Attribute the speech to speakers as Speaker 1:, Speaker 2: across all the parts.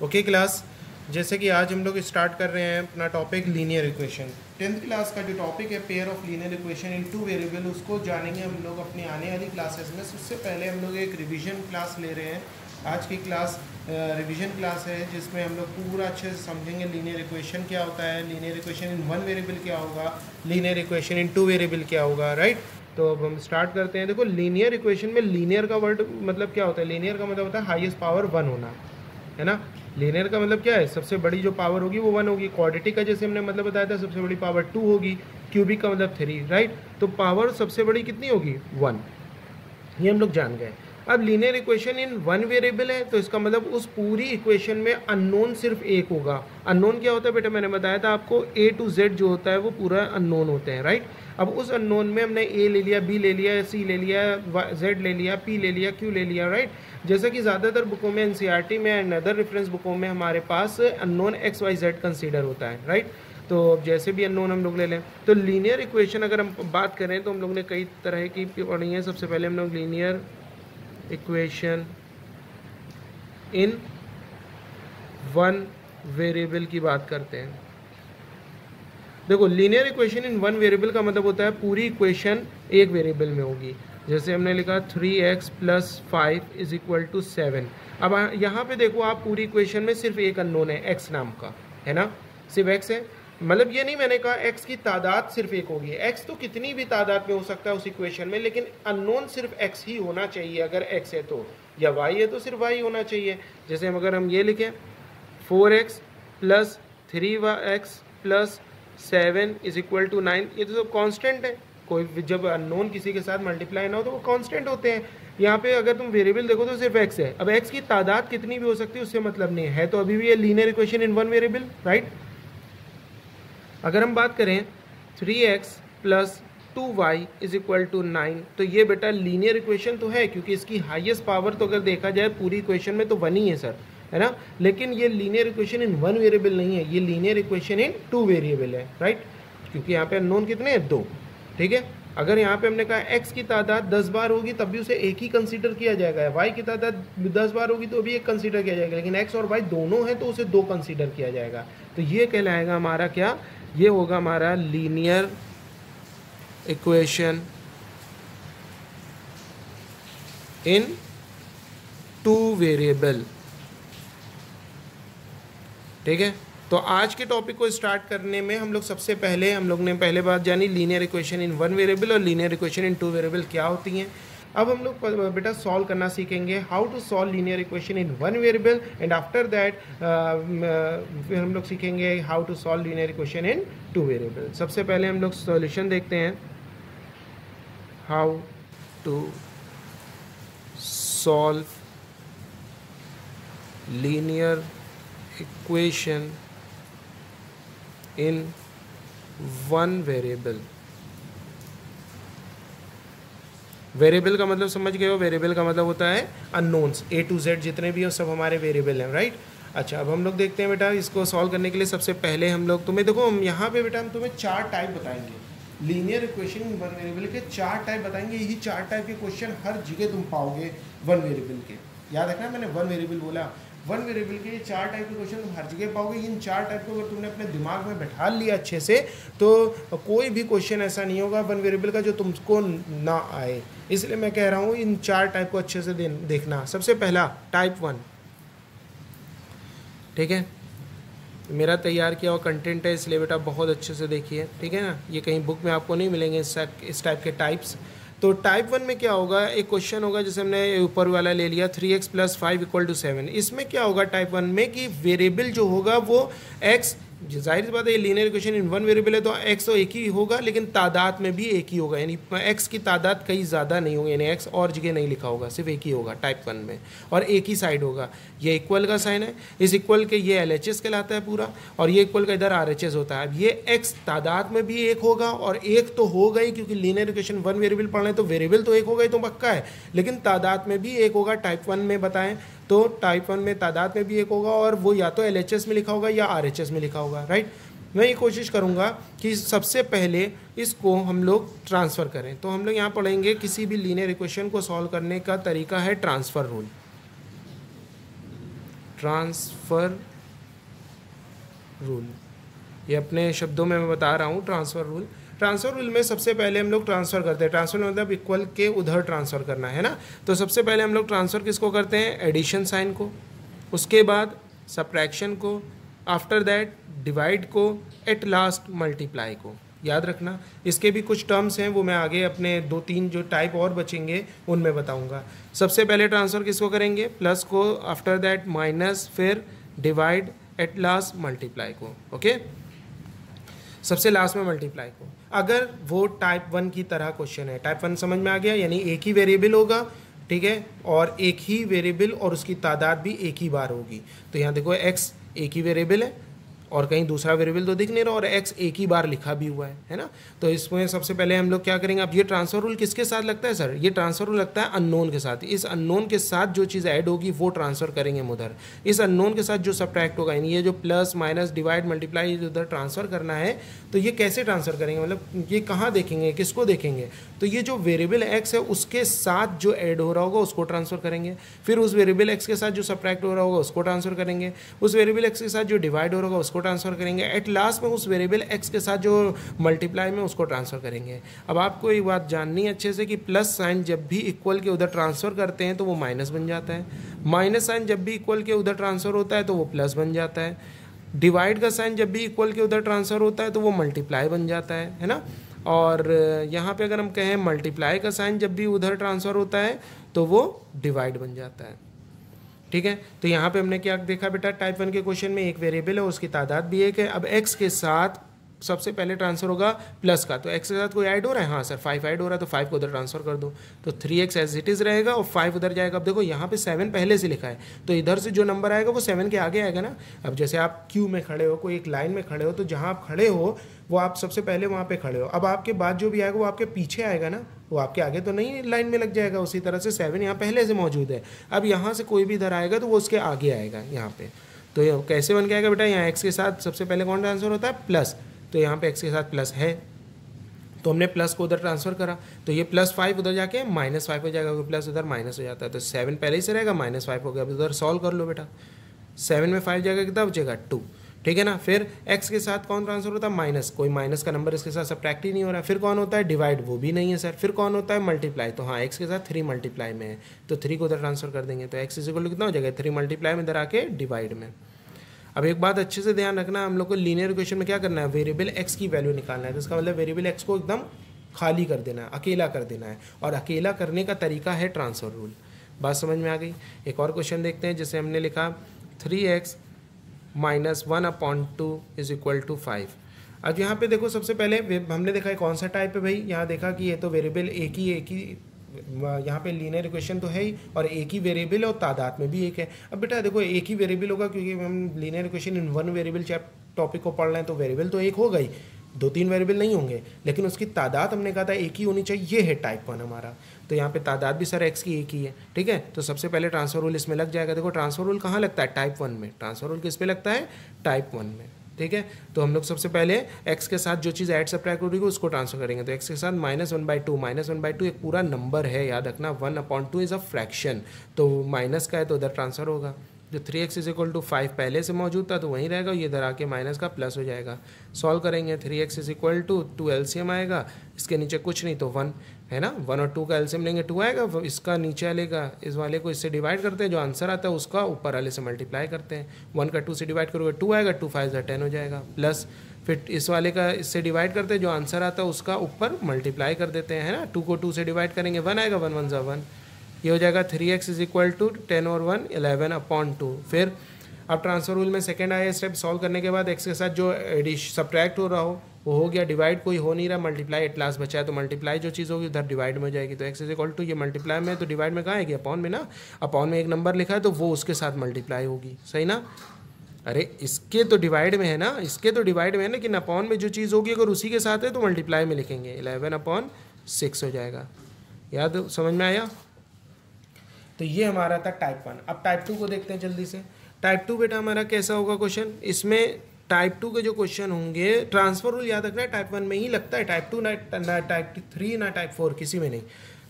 Speaker 1: Okay class, जैसे कि आज हम लोग स्टार्ट कर रहे हैं अपना topic linear equation. 10th class का जो टॉपिक है pair of linear equation in two variable, उसको जानेंगे हम लोग अपनी आने वाली क्लासेस में। उससे पहले हम लोग एक रिवीजन क्लास ले रहे हैं। आज की क्लास रिवीजन क्लास है जिसमें हम लोग पूरा अच्छे से समझेंगे लीनियर इक्वेशन क्या होता है, linear equation in one variable क्या होगा, linear equation in two variable क्या होगा। राइट, तो अब हम स्टार्ट करते हैं। देखो, लीनियर इक्वेशन में लीनियर का वर्ड मतलब क्या होता है? लीनियर का मतलब होता है हाईएस्ट पावर वन होना, है ना। लीनियर का मतलब क्या है? सबसे बड़ी जो पावर होगी वो वन होगी। क्वाड्रेटिक का जैसे हमने मतलब बताया था सबसे बड़ी पावर टू होगी। क्यूबिक का मतलब थ्री। राइट, तो पावर सबसे बड़ी कितनी होगी? वन। ये हम लोग जान गए। अब linear equation in one variable है तो इसका मतलब उस पूरी इक्वेशन में अननोन सिर्फ एक होगा। अननोन क्या होता है बेटा? मैंने बताया था आपको, ए टू जेड जो होता है वो पूरा अननोन होते हैं। राइट, अब उस अननोन में हमने ए ले लिया, बी ले लिया, सी ले लिया, जेड ले लिया, पी ले लिया, क्यू ले लिया। राइट, जैसा कि ज़्यादातर बुकों में एनसीईआरटी में एंड अदर रेफरेंस बुकों में हमारे पास unknown X Y Z consider होता है। राइट, तो जैसे भी अननोन हम लोग ले लें तो लीनियर इक्वेशन अगर हम बात करें तो हम लोग ने कई तरह की पढ़ी है। सबसे पहले हम लोग linear equation in one variable की बात करते हैं। देखो, linear equation in one variable का मतलब होता है पूरी इक्वेशन एक वेरिएबल में होगी। जैसे हमने लिखा 3x + 5 = 7। अब यहाँ पे देखो, आप पूरी इक्वेशन में सिर्फ एक अननोन है x नाम का, है ना, सिर्फ x है। मतलब ये नहीं मैंने कहा x की तादाद सिर्फ एक होगी। x तो कितनी भी तादाद में हो सकता है उस इक्वेशन में, लेकिन अननोन सिर्फ x ही होना चाहिए। अगर x है तो, या y है तो सिर्फ y होना चाहिए। जैसे अगर हम ये लिखें 4x + 3x + 7 = 9, ये तो सब कांस्टेंट है। कोई जब अननोन किसी के साथ मल्टीप्लाई ना हो तो वो कांस्टेंट होते हैं। यहाँ पे अगर तुम वेरिएबल देखो तो सिर्फ x है। अब x की तादाद कितनी भी हो सकती है उससे मतलब नहीं है, तो अभी भी ये linear equation in one variable. Right, अगर हम बात करें 3x + 2y = 9, तो ये बेटा लीनियर इक्वेशन तो है, क्योंकि इसकी हाईएस्ट पावर तो अगर देखा जाए पूरी इक्वेशन में तो वन ही है सर, है ना। लेकिन ये linear equation in one variable नहीं है, ये linear equation in two variable है। राइट, क्योंकि यहाँ पे अननोन कितने हैं? दो। ठीक है, अगर यहाँ पे हमने कहा x की तादाद 10 बार होगी तब भी उसे एक ही कंसीडर किया जाएगा, y की तादाद 10 बार होगी तो भी एक कंसीडर किया जाएगा, लेकिन x और y दोनों हैं तो उसे दो कंसीडर किया जाएगा। तो ये कहलाएगा हमारा क्या? ये होगा हमारा linear equation in two variable. ठीक है, तो आज के टॉपिक को स्टार्ट करने में हम लोग सबसे पहले हम लोग ने पहले बात जानी linear equation in one variable और linear equation in two variable क्या होती हैं। अब हम लोग बेटा सॉल्व करना सीखेंगे, how to solve linear equation in one variable, and after that फिर हम लोग सीखेंगे how to solve linear equation in two variable. सबसे पहले हम लोग सॉल्यूशन देखते हैं, how to solve linear equation in one variable. Variable का मतलब समझ गए हो? वेरिएबल का मतलब होता है अननोन्स, ए टू जेड जितने भी हो सब हमारे वेरिएबल हैं। राइट, अच्छा अब हम लोग देखते हैं बेटा इसको सॉल्व करने के लिए सबसे पहले हम लोग तुम्हें देखो, हम यहाँ पे बेटा हम तुम्हें चार टाइप बताएंगे linear equation in one variable के। चार टाइप बताएंगे, यही चार टाइप के क्वेश्चन हर जगह तुम पाओगे वन वेरिएबल के। याद रखना, मैंने वन वेरिएबल बोला, वन वेरिएबल के ये चार टाइप के क्वेश्चन तुम हर जगह पाओगे। इन चार टाइप को अगर तुमने अपने दिमाग में बैठा लिया अच्छे से तो कोई भी क्वेश्चन ऐसा नहीं होगा वन वेरिएबल का जो तुमको ना आए। इसलिए मैं कह रहा हूँ इन चार टाइप को अच्छे से देखना। सबसे पहला टाइप वन, ठीक है, मेरा तैयार किया हुआ कंटेंट है इसलिए बेटा बहुत अच्छे से देखिए, ठीक है ना। ये कहीं बुक में आपको नहीं मिलेंगे इस टाइप के टाइप्स। तो टाइप वन में क्या होगा? एक क्वेश्चन होगा जैसे हमने ऊपर वाला ले लिया 3x + 5 = 7। इसमें क्या होगा टाइप वन में कि वेरिएबल जो होगा वो x, जाहिर सी बात है ये linear equation in one variable है तो x तो एक ही होगा, लेकिन तादाद में भी एक ही होगा, यानी x की तादाद कहीं ज़्यादा नहीं होगी, यानी x और जगह नहीं लिखा होगा, सिर्फ एक ही होगा टाइप वन में, और एक ही साइड होगा। ये इक्वल का साइन है, इस इक्वल के ये LHS कहलाता है पूरा, और ये इक्वल का इधर RHS होता है। अब ये x तादाद में भी एक होगा, और एक तो होगा ही क्योंकि लीनियर इक्वेशन वन वेरिएबल पढ़ रहे हैं तो वेरिएबल तो एक होगा ही तो पक्का है, लेकिन तादाद में भी एक होगा। टाइप वन में बताएं तो टाइप वन में तादाद में भी एक होगा, और वो या तो LHS में लिखा होगा या RHS में लिखा होगा। राइट, मैं ये कोशिश करूँगा कि सबसे पहले इसको हम लोग ट्रांसफ़र करें। तो हम लोग यहाँ पढ़ेंगे किसी भी लीनियर इक्वेशन को सॉल्व करने का तरीका है ट्रांसफ़र रूल। ट्रांसफ़र रूल, ये अपने शब्दों में मैं बता रहा हूँ ट्रांसफ़र रूल। ट्रांसफ़र रूल में सबसे पहले हम लोग ट्रांसफ़र करते हैं, ट्रांसफ़र मतलब इक्वल के उधर ट्रांसफ़र करना है ना। तो सबसे पहले हम लोग ट्रांसफ़र किसको करते हैं, एडिशन साइन को, उसके बाद सब्ट्रैक्शन को, आफ्टर दैट डिवाइड को, एट लास्ट मल्टीप्लाई को। याद रखना, इसके भी कुछ टर्म्स हैं वो मैं आगे अपने 2-3 जो टाइप और बचेंगे उनमें बताऊंगा। सबसे पहले ट्रांसफ़र किसको करेंगे, प्लस को, आफ्टर दैट माइनस, फिर डिवाइड, एट लास्ट मल्टीप्लाई को। ओके, सबसे लास्ट में मल्टीप्लाई को। अगर वो टाइप 1 की तरह क्वेश्चन है, टाइप 1 समझ में आ गया, यानी एक ही वेरिएबल होगा, ठीक है, और एक ही वेरिएबल और उसकी तादाद भी एक ही बार होगी। तो यहाँ देखो x एक ही वेरिएबल है और कहीं दूसरा वेरिएबल तो दिख नहीं रहा, और x एक ही बार लिखा भी हुआ है ना। तो इसमें सबसे पहले हम लोग क्या करेंगे, अब ये ट्रांसफर रूल किसके साथ लगता है सर, ये ट्रांसफर रूल लगता है अननोन के साथ। इस अननोन के साथ जो चीज़ ऐड होगी वो ट्रांसफर करेंगे हम उधर, इस अननोन के साथ जो सब्ट्रैक्ट होगा, यानी ये जो प्लस माइनस डिवाइड मल्टीप्लाई उधर ट्रांसफर करना है, तो ये कैसे ट्रांसफर करेंगे, मतलब ये कहाँ देखेंगे, किसको देखेंगे, तो ये जो वेरिएबल x है उसके साथ जो ऐड हो रहा होगा उसको ट्रांसफर करेंगे, फिर उस वेरिएबल x के साथ जो सब्ट्रैक्ट हो रहा होगा उसको ट्रांसफर करेंगे, उस वेरिएबल x के साथ जो डिवाइड हो रहा होगा उसको ट्रांसफर करेंगे, एट लास्ट में उस वेरिएबल x के साथ जो मल्टीप्लाई में उसको ट्रांसफर करेंगे। अब आपको एक बात जाननी है अच्छे से कि प्लस साइन जब भी इक्वल के उधर ट्रांसफर करते हैं तो वो माइनस बन जाता है, माइनस साइन जब भी इक्वल के उधर ट्रांसफर होता है तो वो प्लस बन जाता है, डिवाइड का साइन जब भी इक्वल के उधर ट्रांसफर होता है तो वो मल्टीप्लाई बन जाता है ना। और यहाँ पे अगर हम कहें मल्टीप्लाई का साइन जब भी उधर ट्रांसफ़र होता है तो वो डिवाइड बन जाता है, ठीक है। तो यहाँ पे हमने क्या देखा बेटा, टाइप 1 के क्वेश्चन में एक वेरिएबल है, उसकी तादाद भी एक है। अब x के साथ सबसे पहले ट्रांसफर होगा प्लस का, तो x के साथ कोई ऐड हो रहा है, हाँ सर 5 ऐड हो रहा है, तो 5 को उधर ट्रांसफर कर दो, तो 3x एज इट इज़ रहेगा और 5 उधर जाएगा। अब देखो यहाँ पे 7 पहले से लिखा है, तो इधर से जो नंबर आएगा वो 7 के आगे आएगा ना। अब जैसे आप क्यू में खड़े हो, कोई एक लाइन में खड़े हो, तो जहाँ आप खड़े हो वो आप सबसे पहले वहाँ पे खड़े हो, अब आपके बाद जो भी आएगा वो आपके पीछे आएगा ना, वो आपके आगे तो नहीं लाइन में लग जाएगा। उसी तरह से 7 यहाँ पहले से मौजूद है, अब यहाँ से कोई भी इधर आएगा तो वो उसके आगे आएगा यहाँ पे। तो ये कैसे बन के आएगा बेटा, यहाँ x के साथ सबसे पहले कौन ट्रांसफर होता है, प्लस, तो यहाँ पे x के साथ प्लस है तो हमने प्लस को उधर ट्रांसफर करा, तो ये +5 उधर जाके -5 हो जाएगा, प्लस उधर माइनस हो जाता है, तो 7 पहले ही से रहेगा, -5 हो गया। अब उधर सॉल्व कर लो बेटा, 7 में 5 जाएगा कितना बचेगा 2, ठीक है ना। फिर x के साथ कौन ट्रांसफर होता है, माइनस, कोई माइनस का नंबर इसके साथ सब्ट्रैक्ट ही नहीं हो रहा है। फिर कौन होता है डिवाइड, वो भी नहीं है सर। फिर कौन होता है मल्टीप्लाई, तो हाँ x के साथ 3 मल्टीप्लाई में है, तो 3 को उधर ट्रांसफर कर देंगे, तो x इक्वल कितना हो जाएगा 3 मल्टीप्लाई में इधर आके डिवाइड में। अब एक बात अच्छे से ध्यान रखना, हम लोग को लीनियर इक्वेशन में क्या करना है, वेरिएबल x की वैल्यू निकालना है, तो इसका मतलब वेरिएबल x को एकदम खाली कर देना है, अकेला कर देना है, और अकेला करने का तरीका है ट्रांसफर रूल। बात समझ में आ गई। एक और क्वेश्चन देखते हैं, जैसे हमने लिखा 3x - 1/2 = 5। अब यहाँ पे देखो सबसे पहले हमने देखा है कौन सा टाइप है भाई, यहाँ देखा कि ये तो वेरिएबल एक ही यहाँ पे लीनियर इक्वेशन तो है ही, और एक ही वेरिएबल है और तादाद में भी एक है। अब बेटा देखो एक ही वेरिएबल होगा, क्योंकि हम linear equation in one variable topic को पढ़ रहे हैं, तो वेरिएबल तो एक होगा ही, 2-3 वेरिएबल नहीं होंगे, लेकिन उसकी तादाद हमने कहा था एक ही होनी चाहिए, ये है टाइप 1 हमारा। तो यहाँ पे तादाद भी सर x की एक ही है, ठीक है। तो सबसे पहले ट्रांसफर रूल इसमें लग जाएगा। देखो ट्रांसफर रूल कहाँ लगता है, टाइप 1 में। ट्रांसफर रूल किस पे लगता है, टाइप 1 में, ठीक है। तो हम लोग सबसे पहले x के साथ जो चीज़ ऐड सब्ट्रैक्ट होगी उसको ट्रांसफर करेंगे, तो x के साथ -1/2, -1/2 एक पूरा नंबर है, याद रखना, 1/2 इज़ अ फ्रैक्शन, तो माइनस का है तो उधर ट्रांसफर होगा। जो 3x = 5 पहले से मौजूद था तो वहीं रहेगा, ये इधर आके माइनस का प्लस हो जाएगा। सॉल्व करेंगे, 3x = 2 एलसीएम आएगा, इसके नीचे कुछ नहीं तो 1 है ना, 1 और 2 का एलसीएम लेंगे 2 आएगा, इसका नीचे लेगा, इस वाले को इससे डिवाइड करते हैं, जो आंसर आता है उसका ऊपर वाले से मल्टीप्लाई करते हैं। 1 का 2 से डिवाइड करोगे 2 आएगा, 2 5 10 हो जाएगा, प्लस फिर इस वाले का इससे डिवाइड करते हैं, जो आंसर आता है उसका ऊपर मल्टीप्लाई कर देते हैं, है ना। 2 को 2 से डिवाइड करेंगे 1 आएगा, 1 1 1, ये हो जाएगा 3x = 10 और 1 11/2। फिर अब ट्रांसफर रूल में सेकंड आया स्टेप, सॉल्व करने के बाद x के साथ जो सब्ट्रैक्ट हो रहा हो वो हो गया, डिवाइड कोई हो नहीं रहा, मल्टीप्लाई एट लास्ट बचा है, तो मल्टीप्लाई जो चीज़ होगी उधर डिवाइड में हो जाएगी। तो x = ये मल्टीप्लाई में, तो डिवाइड में कहाँ आएगी, अपॉन में ना, अपॉन में एक नंबर लिखा है तो वो उसके साथ मल्टीप्लाई होगी, सही ना। अरे इसके तो डिवाइड में है ना, इसके तो डिवाइड में है, लेकिन अपॉन में जो चीज़ होगी अगर उसी के साथ है तो मल्टीप्लाई में लिखेंगे, 11/6 हो जाएगा। याद समझ में आया। तो ये हमारा था टाइप 1। अब टाइप 2 को देखते हैं जल्दी से। टाइप 2 बेटा हमारा कैसा होगा क्वेश्चन, इसमें टाइप 2 के जो क्वेश्चन होंगे, ट्रांसफर रूल याद रखना है टाइप 1 में ही लगता है, टाइप 2 ना टाइप 3 ना टाइप 4 किसी में नहीं।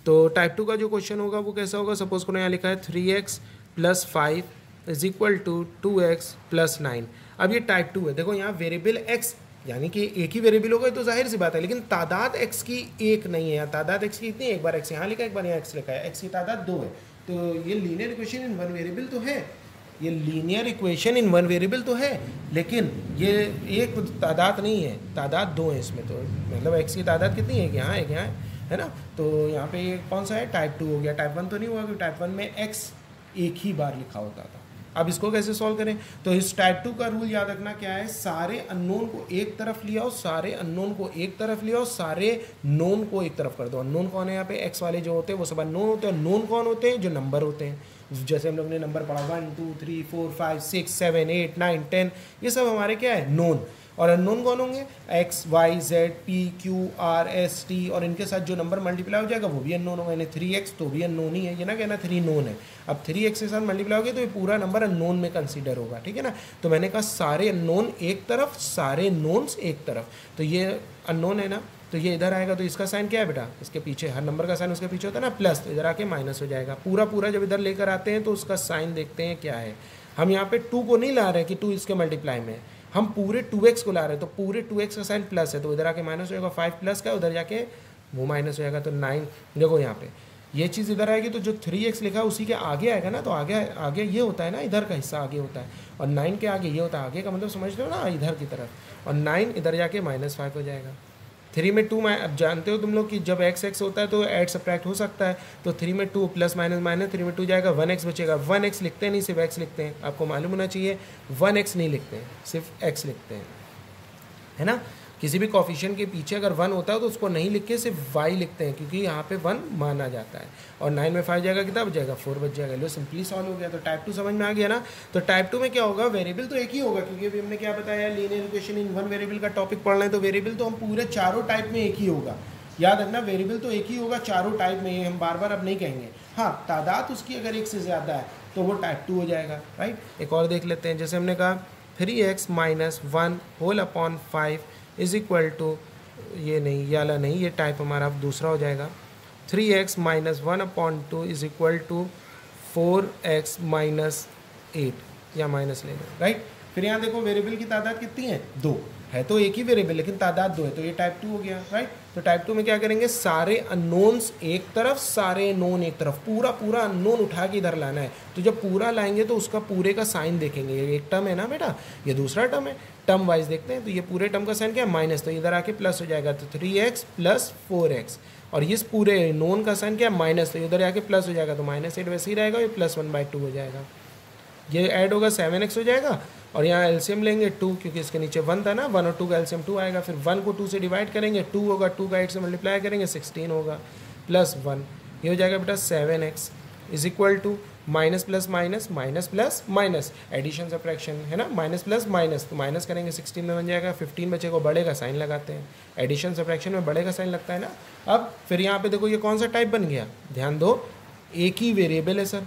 Speaker 1: तो टाइप 2 का जो क्वेश्चन होगा वो कैसा होगा, सपोज करो यहाँ लिखा है 3x + 5 is equal to 2x plus 9। अब ये टाइप 2 है, देखो यहाँ वेरिएबल x यानी कि एक ही वेरिएबल होगा तो जाहिर सी बात है, लेकिन तादाद x की एक नहीं है, तादाद x की इतनी, एक बार x यहाँ लिखा है एक बार यहाँ x लिखा है, x की तादाद 2 है, तो ये linear equation in one variable तो है, ये linear equation in one variable तो है, लेकिन ये एक तादाद नहीं है, तादाद 2 है इसमें, तो मतलब x की तादाद कितनी है, यहाँ एक यहाँ है ना, तो यहाँ पे ये कौन सा है, टाइप 2 हो गया, टाइप 1 तो नहीं हुआ क्योंकि टाइप 1 में x एक ही बार लिखा होता था। अब इसको कैसे सॉल्व करें, तो इस टाइप 2 का रूल याद रखना क्या है, सारे अननोन को एक तरफ लिया और सारे अननोन को एक तरफ लिया और सारे नोन को एक तरफ कर दो। अननोन कौन है यहाँ पे, एक्स वाले जो होते हैं वो सब अननोन होते हैं, नोन कौन होते हैं, जो नंबर होते हैं, जैसे हम लोग ने नंबर पढ़ा 1 2 3 4 5 6 7 8 9 10, ये सब हमारे क्या है, नोन। और अननोन कौन होंगे, x Y z p q r s t, और इनके साथ जो नंबर मल्टीप्लाई हो जाएगा वो भी अननोन होगा, यानी 3x तो भी अननोन ही है, ये ना कहना 3 नोन है। अब 3x के साथ मल्टीप्लाई होगी तो ये पूरा नंबर अननोन में कंसीडर होगा, ठीक है ना। तो मैंने कहा सारे अननोन एक तरफ, सारे नोन्स एक तरफ, तो ये अननोन है ना, तो ये इधर आएगा, तो इसका साइन क्या है बेटा, इसके पीछे हर नंबर का साइन उसके पीछे होता है ना प्लस, तो इधर आके माइनस हो जाएगा। पूरा पूरा जब इधर लेकर आते हैं तो उसका साइन देखते हैं क्या है। हम यहाँ पे 2 को नहीं ला रहे कि 2 इसके मल्टीप्लाई में, हम पूरे 2x को ला रहे हैं, तो पूरे 2x का साइन प्लस है, तो इधर आके माइनस हो जाएगा, 5 प्लस का उधर जाके वो माइनस हो जाएगा, तो 9। देखो यहाँ पे ये चीज़ इधर आएगी तो जो 3x लिखा है उसी के आगे आएगा ना, तो आगे आगे ये होता है ना, इधर का हिस्सा आगे होता है, और 9 के आगे ये होता है, आगे का मतलब समझ लो ना, इधर की तरफ, और 9 इधर जाके -5 हो जाएगा। 3 में 2, अब जानते हो तुम लोग कि जब x होता है तो ऐड सब्ट्रैक्ट हो सकता है, तो 3 में 2 प्लस माइनस माइनस, 3 में 2 जाएगा, 1x बचेगा। 1x लिखते हैं नहीं, सिर्फ x लिखते हैं, आपको मालूम होना चाहिए 1x नहीं लिखते हैं, सिर्फ x लिखते हैं, है ना। किसी भी कॉफिशिएंट के पीछे अगर 1 होता है तो उसको नहीं लिख के सिर्फ y लिखते हैं, क्योंकि यहाँ पे 1 माना जाता है। और 9 में 5 जाएगा, कितना बच जाएगा, 4 बच जाएगा। लो सिंपली सॉल्व हो गया। तो टाइप 2 समझ में आ गया ना। तो टाइप 2 में क्या होगा, वेरिएबल तो एक ही होगा, क्योंकि अभी हमने क्या बताया, linear equation in one variable का टॉपिक पढ़ना है, तो वेरिएबल तो हम पूरे चारों टाइप में एक ही होगा, याद रखना, वेरिएबल तो एक ही होगा चारों टाइप में, हम बार बार अब नहीं कहेंगे। हाँ, तादाद उसकी अगर एक से ज़्यादा है तो वो टाइप 2 हो जाएगा, राइट। एक और देख लेते हैं, जैसे हमने कहा 3x minus 1 whole upon 5 is equal to, ये नहीं, ये वाला नहीं, ये टाइप हमारा अब दूसरा हो जाएगा, 3x minus 1 upon 2 is equal to 4x minus 8, या माइनस लेना, राइट। फिर यहाँ देखो वेरिएबल की तादाद कितनी है, 2 है, तो एक ही वेरिएबल लेकिन तादाद 2 है, तो ये टाइप 2 हो गया, राइट। तो टाइप 2 में क्या करेंगे, सारे अननोन्स एक तरफ, सारे नोन एक तरफ, पूरा पूरा अननोन उठा के इधर लाना है। तो जब पूरा लाएंगे तो उसका पूरे का साइन देखेंगे, ये एक टर्म है ना बेटा, ये दूसरा टर्म है, टर्म वाइज देखते हैं। तो ये पूरे टर्म का साइन क्या है, माइनस, तो इधर आके प्लस हो जाएगा, तो 3x प्लस 4x, और इस पूरे नोन का साइन क्या है, माइनस, तो इधर आके प्लस हो जाएगा, तो -8 वैसे ही रहेगा, ये +1/2 हो जाएगा। ये ऐड होगा 7x हो जाएगा, और यहाँ एलसीएम लेंगे 2, क्योंकि इसके नीचे 1 था ना, 1 और 2 का एलसीएम 2 आएगा। फिर 1 को 2 से डिवाइड करेंगे, 2 होगा, 2 का 8 से मल्टीप्लाई करेंगे, 16 होगा, +1, ये हो जाएगा बेटा 7x is equal to minus plus minus, minus plus minus, addition subtraction है ना, माइनस प्लस माइनस, तो माइनस करेंगे 16 में बन जाएगा, 15 बचेगा, बड़े का साइन लगाते हैं, एडिशन सब्ट्रैक्शन में बड़े का साइन लगता है ना। अब फिर यहाँ पे देखो ये कौन सा टाइप बन गया, ध्यान दो, एक ही वेरिएबल है सर,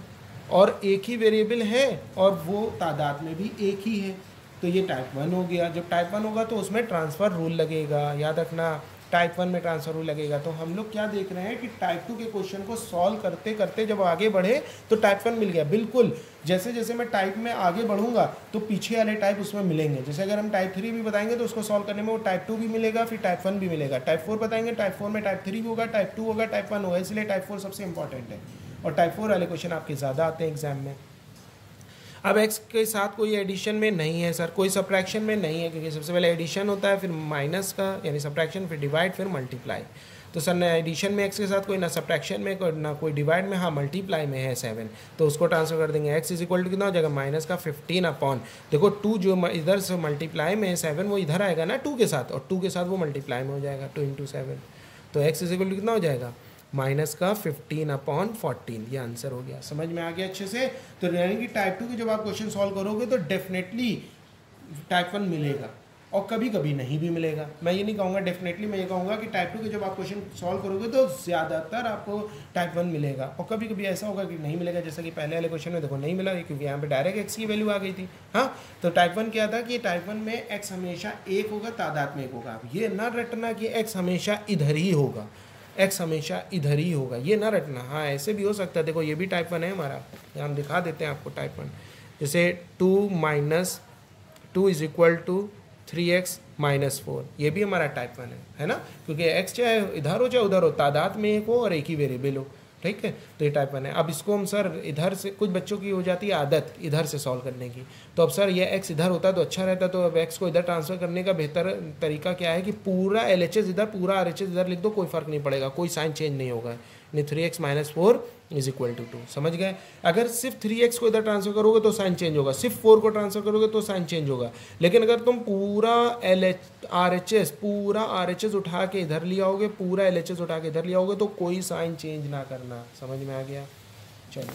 Speaker 1: और एक ही वेरिएबल है और वो तादाद में भी एक ही है, तो ये टाइप 1 हो गया। जब टाइप 1 होगा तो उसमें ट्रांसफ़र रूल लगेगा, याद रखना, टाइप 1 में ट्रांसफर रूल लगेगा। तो हम लोग क्या देख रहे हैं कि टाइप 2 के क्वेश्चन को सॉल्व करते करते जब आगे बढ़े तो टाइप 1 मिल गया, बिल्कुल जैसे जैसे मैं टाइप में आगे बढ़ूंगा तो पीछे वाले टाइप उसमें मिलेंगे। जैसे अगर हम टाइप 3 भी बताएंगे तो उसको सॉल्व करने में वो टाइप 2 भी मिलेगा, फिर टाइप 1 भी मिलेगा, टाइप 4 बताएंगे, टाइप 4 में टाइप 3 भी होगा, टाइप 2 होगा, टाइप 1 होगा, इसलिए टाइप 4 सबसे इंपॉर्टेंट है और टाइप 4 वाले क्वेश्चन आपके ज़्यादा आते हैं एग्जाम में। अब x के साथ कोई एडिशन में नहीं है सर, कोई सब्ट्रैक्शन में नहीं है, क्योंकि सबसे पहले एडिशन होता है, फिर माइनस का यानी सब्ट्रैक्शन, फिर डिवाइड, फिर मल्टीप्लाई। तो सर ना एडिशन में x के साथ कोई, ना सब्ट्रैक्शन में कोई, ना कोई डिवाइड में, हाँ मल्टीप्लाई में है 7, तो उसको ट्रांसफर कर देंगे। x इज इक्वल टू कितना हो जाएगा, माइनस का 15 अपॉन, देखो 2 जो इधर से मल्टीप्लाई में है 7 वो इधर आएगा ना 2 के साथ, और 2 के साथ वो मल्टीप्लाई में हो जाएगा 2 × 7, तो x इज इक्वल टू कितना हो जाएगा, माइनस का 15 अपॉन 14, ये आंसर हो गया। समझ में आ गया अच्छे से। तो यानी कि टाइप 2 के जब आप क्वेश्चन सॉल्व करोगे तो डेफिनेटली टाइप 1 मिलेगा और कभी कभी नहीं भी मिलेगा। मैं ये नहीं कहूँगा डेफिनेटली, मैं ये कहूँगा कि टाइप 2 के जब आप क्वेश्चन सॉल्व करोगे तो ज़्यादातर आपको टाइप 1 मिलेगा और कभी कभी ऐसा होगा कि नहीं मिलेगा, जैसा कि पहले वाले क्वेश्चन में देखो नहीं मिला क्योंकि यहाँ पे डायरेक्ट एक्स की वैल्यू आ गई थी। हाँ, तो टाइप 1 क्या था कि टाइप 1 में एक्स हमेशा एक होगा, तादाद में एक होगा। अब ये ना रटना कि एक्स हमेशा इधर ही होगा, एक्स हमेशा इधर ही होगा, ये ना रटना। हाँ ऐसे भी हो सकता है, देखो ये भी टाइप 1 है हमारा, यहाँ हम दिखा देते हैं आपको टाइप 1, जैसे 2 minus 2 is equal to 3x minus 4, ये भी हमारा टाइप 1 है ना, क्योंकि x चाहे इधर हो चाहे उधर हो, तादाद में एक हो और एक ही वेरिएबल हो, ठीक है, तो ये टाइप 1 है। अब इसको हम सर इधर से, कुछ बच्चों की हो जाती है आदत इधर से सॉल्व करने की, तो अब सर ये x इधर होता तो अच्छा रहता, तो अब x को इधर ट्रांसफर करने का बेहतर तरीका क्या है कि पूरा LHS इधर, पूरा RHS इधर लिख दो, कोई फर्क नहीं पड़ेगा, कोई साइन चेंज नहीं होगा, यानी 3x minus 4 is equal to 2, समझ गए। अगर सिर्फ 3x को इधर ट्रांसफर करोगे तो साइन चेंज होगा, सिर्फ 4 को ट्रांसफर करोगे तो साइन चेंज होगा, लेकिन अगर तुम पूरा RHS उठा के इधर ले आओगे, पूरा LHS उठा के इधर ले आओगे, तो कोई साइन चेंज ना करना, समझ में आ गया। चलो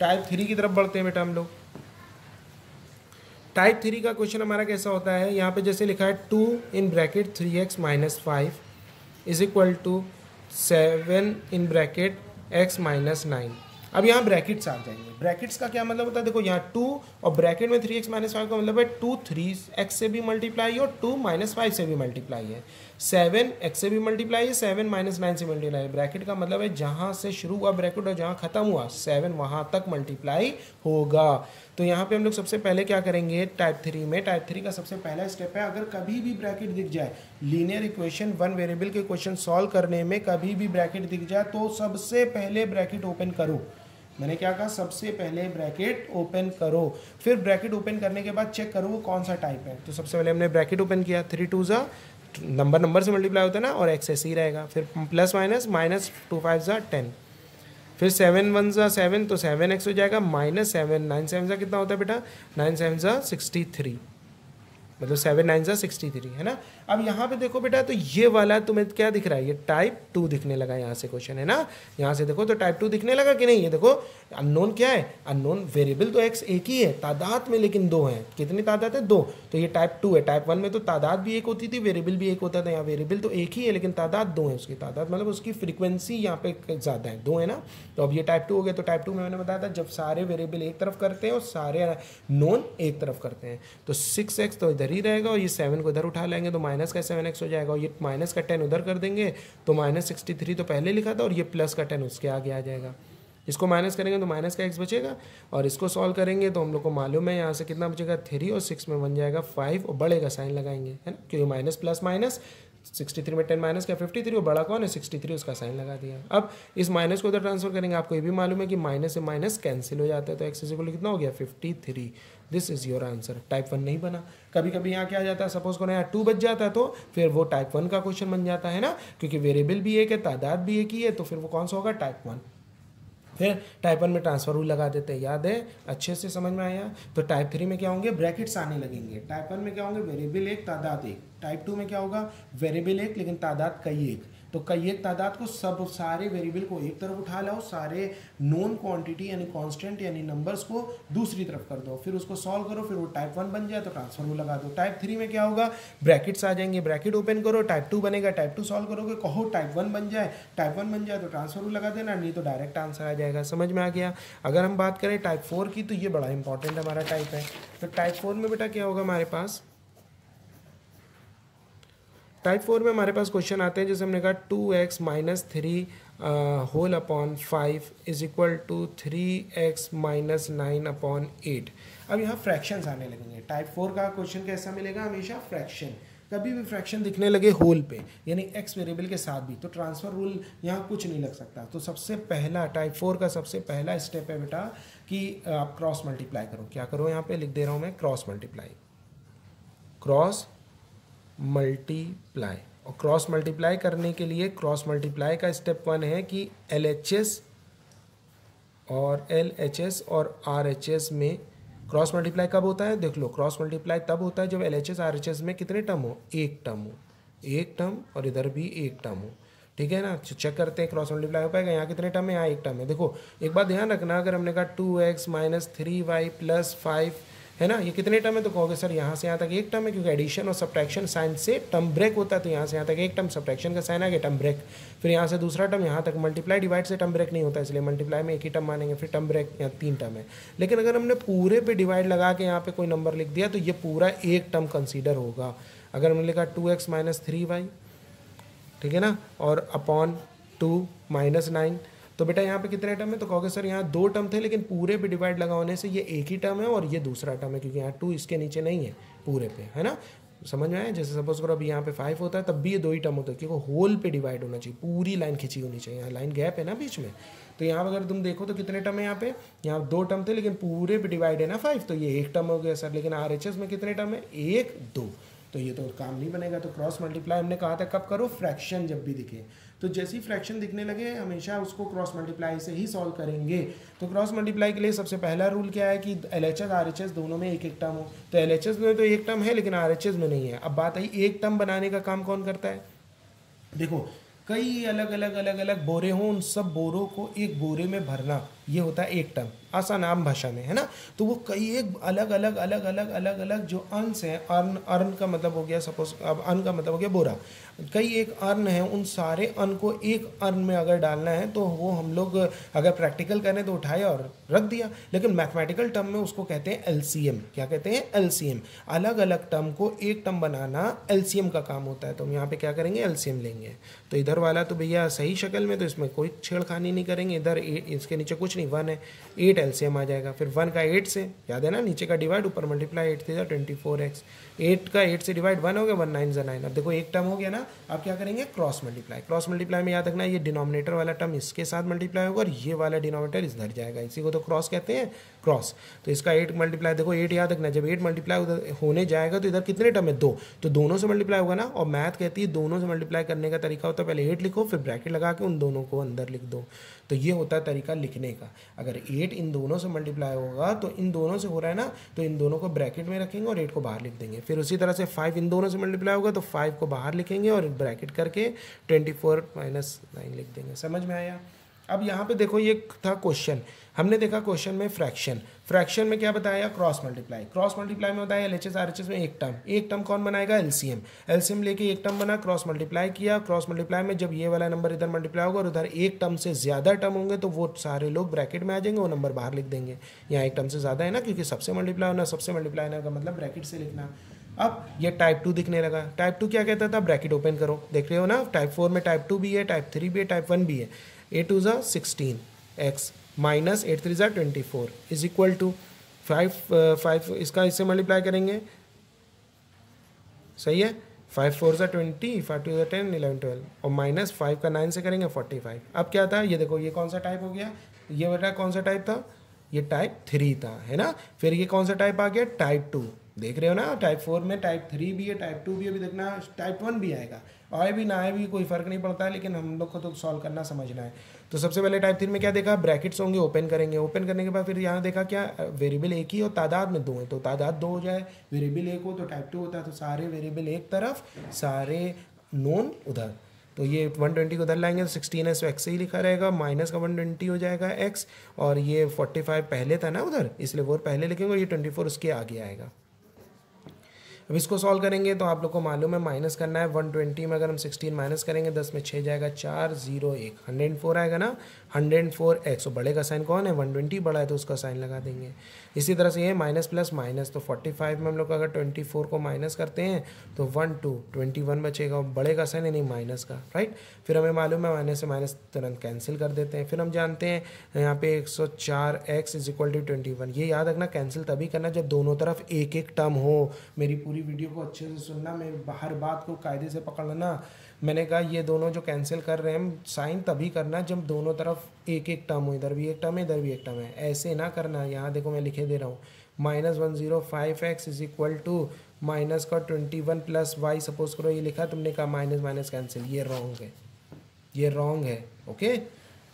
Speaker 1: टाइप 3 की तरफ बढ़ते हैं बेटा हम लोग। टाइप 3 का क्वेश्चन हमारा कैसा होता है, यहाँ पे जैसे लिखा है 2 in bracket 3x minus 5 is equal to 7 in bracket x minus 9। अब यहाँ ब्रैकेट्स आ जाएंगे, ब्रैकेट्स का क्या मतलब होता है, देखो यहाँ 2 और ब्रैकेट में 3x माइनस 5 का मतलब है 2 3x से भी मल्टीप्लाई और 2 माइनस 5 से भी मल्टीप्लाई है, 7 x से भी मल्टीप्लाई है, 7 माइनस 9 से मल्टीप्लाई है। ब्रैकेट का मतलब है जहाँ से शुरू हुआ ब्रैकेट और जहाँ खत्म हुआ 7 वहाँ तक मल्टीप्लाई होगा। तो यहाँ पे हम लोग सबसे पहले क्या करेंगे, टाइप 3 में, टाइप 3 का सबसे पहला स्टेप है, अगर कभी भी ब्रैकेट दिख जाए, लीनियर इक्वेशन 1 वेरिएबल के क्वेश्चन सॉल्व करने में कभी भी ब्रैकेट दिख जाए तो सबसे पहले ब्रैकेट ओपन करो। मैंने क्या कहा, सबसे पहले ब्रैकेट ओपन करो, फिर ब्रैकेट ओपन करने के बाद चेक करो वो कौन सा टाइप है। तो सबसे पहले हमने ब्रैकेट ओपन किया, 3 2 ज़ा नंबर से मल्टीप्लाई होता है ना, और एक्स ऐसे ही रहेगा, फिर प्लस माइनस माइनस 2 5 ज़ा 10, फिर 7 1 ज़ा 7 तो 7x हो जाएगा, माइनस 7 9 7 ज़ा कितना होता है बेटा, 9 7 ज़ा 63, मतलब 7 9 ज़ा 63 है ना। अब यहाँ पे देखो बेटा, तो ये वाला तुम्हें क्या दिख रहा है, ये टाइप 2 दिखने लगा, यहाँ से क्वेश्चन है ना, यहाँ से देखो तो टाइप 2 दिखने लगा कि नहीं। ये देखो अननोन क्या है, अननोन वेरिएबल तो x एक ही है तादाद में, लेकिन 2 हैं, कितनी तादाद है 2, तो ये टाइप 2 है। टाइप 1 में तो तादाद भी एक होती थी, वेरिएबल भी एक होता था, यहाँ वेरिएबल तो एक ही है लेकिन तादाद 2 है, उसकी तादाद मतलब उसकी फ्रीक्वेंसी यहाँ पे ज़्यादा है, 2 है ना। तो अब ये टाइप 2 हो गया। तो टाइप 2 में मैंने बताया था जब सारे वेरिएबल एक तरफ करते हैं और सारे नोन एक तरफ करते हैं, तो 6x तो इधर ही रहेगा और ये 7 को इधर उठा लेंगे तो माइनस का 7x हो जाएगा, और ये माइनस का 10 उधर कर देंगे तो माइनस 63 तो पहले लिखा था, और ये प्लस का 10 उसके आगे आ जाएगा। इसको माइनस करेंगे तो माइनस का x बचेगा, और इसको सॉल्व करेंगे तो हम लोग को मालूम है यहाँ से कितना बचेगा 3, और 6 में बन जाएगा 5, और बड़े का साइन लगाएंगे, है ना, क्योंकि माइनस प्लस माइनस 63 में 10 माइनस का 53, और बड़ा कौन है 63, उसका साइन लगा दिया। अब इस माइनस को उधर ट्रांसफर करेंगे, आपको ये भी मालूम है कि माइनस से माइनस कैंसिल हो जाता है, तो एक्स इक्वल कितना हो गया 53। This is your answer. Type 1 नहीं बना। कभी कभी यहाँ क्या आ जाता है, सपोज करो यहाँ 2 बच जाता है तो फिर वो टाइप 1 का क्वेश्चन बन जाता है ना, क्योंकि वेरिएबल भी एक है, तादाद भी एक ही है, तो फिर वो कौन सा होगा टाइप 1। फिर टाइप 1 में ट्रांसफर रूल लगा देते हैं, याद है, अच्छे से समझ में आया। तो टाइप 3 में क्या होंगे, ब्रैकेट्स आने लगेंगे। टाइप 1 में क्या होंगे, वेरिएबल एक तादाद एक। टाइप 2 में क्या होगा, वेरिएबल एक लेकिन तादाद कई एक। तो कई एक तादाद को सब सारे वेरिएबल को एक तरफ उठा लाओ, सारे नोन क्वांटिटी यानी कांस्टेंट यानी नंबर्स को दूसरी तरफ कर दो, फिर उसको सॉल्व करो, फिर वो टाइप 1 बन जाए तो ट्रांसफर रूल लगा दो। टाइप 3 में क्या होगा, ब्रैकेट्स आ जाएंगे, ब्रैकेट ओपन करो, टाइप 2 बनेगा, टाइप 2 सॉल्व करोगे, कहो टाइप 1 बन जाए, टाइप 1 बन जाए तो ट्रांसफर रूल लगा देना, नहीं तो डायरेक्ट आंसर आ जाएगा। समझ में आ गया। अगर हम बात करें टाइप 4 की, तो ये बड़ा इंपॉर्टेंट हमारा टाइप है। तो टाइप 4 में बेटा क्या होगा हमारे पास, टाइप 4 में हमारे पास क्वेश्चन आते हैं, जैसे हमने कहा 2x minus 3 whole upon 5 is equal to 3x minus 9 upon 8। अब यहाँ फ्रैक्शंस आने लगेंगे। टाइप 4 का क्वेश्चन कैसा मिलेगा, हमेशा फ्रैक्शन। कभी भी फ्रैक्शन दिखने लगे होल पे यानी x वेरिएबल के साथ भी, तो ट्रांसफर रूल यहाँ कुछ नहीं लग सकता। तो सबसे पहला टाइप 4 का सबसे पहला स्टेप है बेटा कि आप क्रॉस मल्टीप्लाई करो। क्या करो, यहाँ पे लिख दे रहा हूँ मैं, क्रॉस मल्टीप्लाई, क्रॉस मल्टीप्लाई। और क्रॉस मल्टीप्लाई करने के लिए क्रॉस मल्टीप्लाई का स्टेप 1 है कि LHS और LHS और RHS में क्रॉस मल्टीप्लाई कब होता है, देख लो, क्रॉस मल्टीप्लाई तब होता है जब LHS RHS में कितने टर्म हो, एक टर्म हो, एक टर्म, और इधर भी एक टर्म हो, ठीक है ना। चेक करते हैं क्रॉस मल्टीप्लाई हो पाएगा। यहाँ कितने टर्म है, यहाँ एक टर्म है। देखो एक बात ध्यान रखना, अगर हमने कहा 2x माइनस 3y प्लस 5 है ना, ये कितने टर्म है, तो कहोगे सर यहाँ से यहाँ तक एक टर्म है, क्योंकि एडिशन और सब्ट्रैक्शन साइन से टर्म ब्रेक होता है, तो यहाँ से यहाँ तक एक टर्म, सब्ट्रैक्शन का साइन आ गया टर्म ब्रेक। फिर यहाँ से दूसरा टर्म, यहाँ तक मल्टीप्लाई डिवाइड से टर्म ब्रेक नहीं होता, इसलिए मल्टीप्लाई में एक ही टर्म मानेंगे, फिर टर्म ब्रेक, यहाँ 3 टर्म है। लेकिन अगर हमने पूरे पे डिवाइड लगा के यहाँ पे कोई नंबर लिख दिया तो ये पूरा एक टर्म कंसीडर होगा। अगर हमने लिखा 2x माइनस 3y, ठीक है ना, और अपॉन 2 माइनस 9, तो बेटा यहाँ पे कितने टर्म है, तो कहोगे सर यहाँ 2 टर्म थे लेकिन पूरे पे डिवाइड लगा होने से ये एक ही टर्म है और ये दूसरा टर्म है, क्योंकि यहाँ 2 इसके नीचे नहीं है पूरे पे, है ना। समझ में आया। जैसे सपोज करो अभी यहाँ पे 5 होता है तब भी ये 2 ही टर्म होता है, क्योंकि होल पे डिवाइड होना चाहिए, पूरी लाइन खींची होनी चाहिए। यहाँ लाइन गैप है ना बीच में, तो यहाँ अगर तुम देखो तो कितने टर्म है यहाँ पे, यहाँ 2 टर्म थे लेकिन पूरे पे डिवाइड है ना 5, तो ये एक टर्म हो गया सर। लेकिन RHS में कितने टर्म है, 1 2, तो ये तो काम नहीं बनेगा। तो क्रॉस मल्टीप्लाई हमने कहा था कब करो, फ्रैक्शन जब भी दिखे, तो जैसे ही फ्रैक्शन दिखने लगे हमेशा उसको क्रॉस मल्टीप्लाई से ही सॉल्व करेंगे। तो क्रॉस मल्टीप्लाई के लिए सबसे पहला रूल क्या है कि LHS RHS दोनों में एक एक टर्म हो। तो LHS में तो एक टर्म है लेकिन RHS में नहीं है। अब बात आई एक टर्म बनाने का काम कौन करता है, देखो कई अलग अलग अलग अलग बोरे हों, उन सब बोरों को एक बोरे में भरना, ये होता है एक टर्म, आसान आम भाषा में, है ना। तो वो कई एक अलग अलग अलग अलग अलग अलग जो अर्न्स हैं, अर्न का मतलब हो गया सपोज, अब अर्न का मतलब हो गया बोरा, कई एक अर्न है, उन सारे अर्न को एक अर्न में अगर डालना है तो वो हम लोग अगर प्रैक्टिकल करें तो उठाया और रख दिया, लेकिन मैथमेटिकल टर्म में उसको कहते हैं LCM। क्या कहते हैं, LCM। अलग अलग टर्म को एक टर्म बनाना LCM का काम होता है। तो हम यहाँ पे क्या करेंगे, LCM लेंगे। तो इधर वाला तो भैया सही शक्ल में, तो इसमें कोई छेड़खानी नहीं करेंगे। इधर इसके नीचे कुछ नहीं, 1 है, 8 LCM आ जाएगा। फिर 1 का 8 से, याद है ना, नीचे का डिवाइड ऊपर मल्टीप्लाई, 8 से 24x, 8 का 8 से डिवाइड 1 हो गया, 1 9 से 9। अब देखो एक टर्म हो गया ना, अब क्या करेंगे, क्रॉस मल्टीप्लाई। क्रॉस मल्टीप्लाई में याद रखना ये डिनोमिनेटर वाला टर्म इसके साथ मल्टीप्लाई होगा और ये वाला डिनोमिनेटर इधर जाएगा, इसी को तो क्रॉस कहते हैं, क्रॉस। तो इसका 8 मल्टीप्लाई, देखो 8 याद रखना, जब 8 मल्टीप्लाई उधर होने जाएगा तो इधर कितने टर्म है, 2, तो दोनों से मल्टीप्लाई होगा ना। और मैथ कहती है दोनों से मल्टीप्लाई करने का तरीका होता है पहले 8 लिखो फिर ब्रैकेट लगा के उन दोनों को अंदर लिख दो। तो ये होता है तरीका लिखने का। अगर 8 इन दोनों से मल्टीप्लाई होगा तो इन दोनों से हो रहा है ना, तो इन दोनों को ब्रैकेट में रखेंगे और 8 को बाहर लिख देंगे। फिर उसी तरह से 5 इन दोनों से मल्टीप्लाई होगा तो 5 को बाहर लिखेंगे और ब्रैकेट करके 24 - 9 लिख देंगे। समझ में आया। अब यहाँ पे देखो ये था क्वेश्चन, हमने देखा क्वेश्चन में फ्रैक्शन में क्या बताया, क्रॉस मल्टीप्लाई। क्रॉस मल्टीप्लाई में बताया LHS RHS में एक टर्म कौन बनाएगा, LCM लेके एक टर्म बना, क्रॉस मल्टीप्लाई किया। क्रॉस मल्टीप्लाई में जब ये वाला नंबर इधर मल्टीप्लाई होगा और उधर एक टर्म से ज़्यादा टर्म होंगे तो वो सारे लोग ब्रैकेट में आ जाएंगे, वो नंबर बाहर लिख देंगे। यहाँ एक टर्म से ज़्यादा है ना, क्योंकि सबसे मल्टीप्लाई होना का मतलब ब्रैकेट से लिखना। अब ये टाइप 2 दिखने लगा। टाइप 2 क्या कहता था, ब्रैकेट ओपन करो, देख रहे हो ना। टाइप 4 में टाइप 2 भी है, टाइप 3 भी है, टाइप 1 भी है। 8 2 = 16x minus 8 3 = 24 is equal to 5 इसका इससे मल्टीप्लाई करेंगे, सही है। 5 4 = 20, 5 2 = 10, 11 12 और माइनस 5 का 9 से करेंगे 45। अब क्या था, ये देखो ये कौन सा टाइप हो गया, ये बेटा कौन सा टाइप था, ये टाइप 3 था, है ना। फिर ये कौन सा टाइप आ गया, टाइप 2, देख रहे हो ना। टाइप 4 में टाइप 3 भी है, टाइप 2 भी है, अभी देखना टाइप 1 भी आएगा। आए भी ना आए भी कोई फ़र्क नहीं पड़ता है, लेकिन हम लोग को तो सॉल्व करना समझना है। तो सबसे पहले टाइप 3 में क्या देखा, ब्रैकेट्स होंगे, ओपन करेंगे। ओपन करने के बाद फिर यहाँ देखा क्या, वेरिएबल एक ही और तादाद में 2 है, तो तादाद 2 हो जाए, वेरिएबल 1 हो तो टाइप 2 होता है। तो सारे वेरिएबल एक तरफ, सारे नोन उधर। तो ये 120 को उधर लाएंगे तो 16 है, सो x से ही लिखा रहेगा, माइनस का 120 हो जाएगा x, और ये 45 पहले था ना उधर, इसलिए वो पहले लिखेंगे और ये 24 उसके आगे आएगा। अब इसको सॉल्व करेंगे तो आप लोग को मालूम है माइनस करना है। 120 में अगर हम 16 माइनस करेंगे 10 में 6 जाएगा, 4 0 1 104 आएगा ना, 104x। तो बड़े का साइन कौन है, 120 बड़ा है तो उसका साइन लगा देंगे। इसी तरह से ये माइनस प्लस माइनस, तो 45 में हम लोग अगर 24 को माइनस करते हैं तो 1 2 21 बचेगा, और बड़े का साइन है नहीं माइनस का, राइट। फिर हमें मालूम है माइनस से माइनस तुरंत कैंसिल कर देते हैं। फिर हम जानते हैं यहाँ पे 104x = 21। ये याद रखना, कैंसिल तभी करना जब दोनों तरफ एक एक टर्म हो। मेरी पूरी वीडियो को अच्छे से सुनना, मैं हर बात को कायदे से पकड़ लेना। मैंने कहा ये दोनों जो कैंसिल कर रहे हैं हम, साइन तभी करना जब दोनों तरफ एक एक टर्म हो, इधर भी एक टर्म है इधर भी एक टर्म है, ऐसे ना करना। यहाँ देखो मैं लिखे दे रहा हूँ, -105x = माइनस का 21 प्लस y। सपोज करो ये लिखा तुमने, कहा माइनस माइनस कैंसिल, ये रॉन्ग है, ये रॉन्ग है, ओके।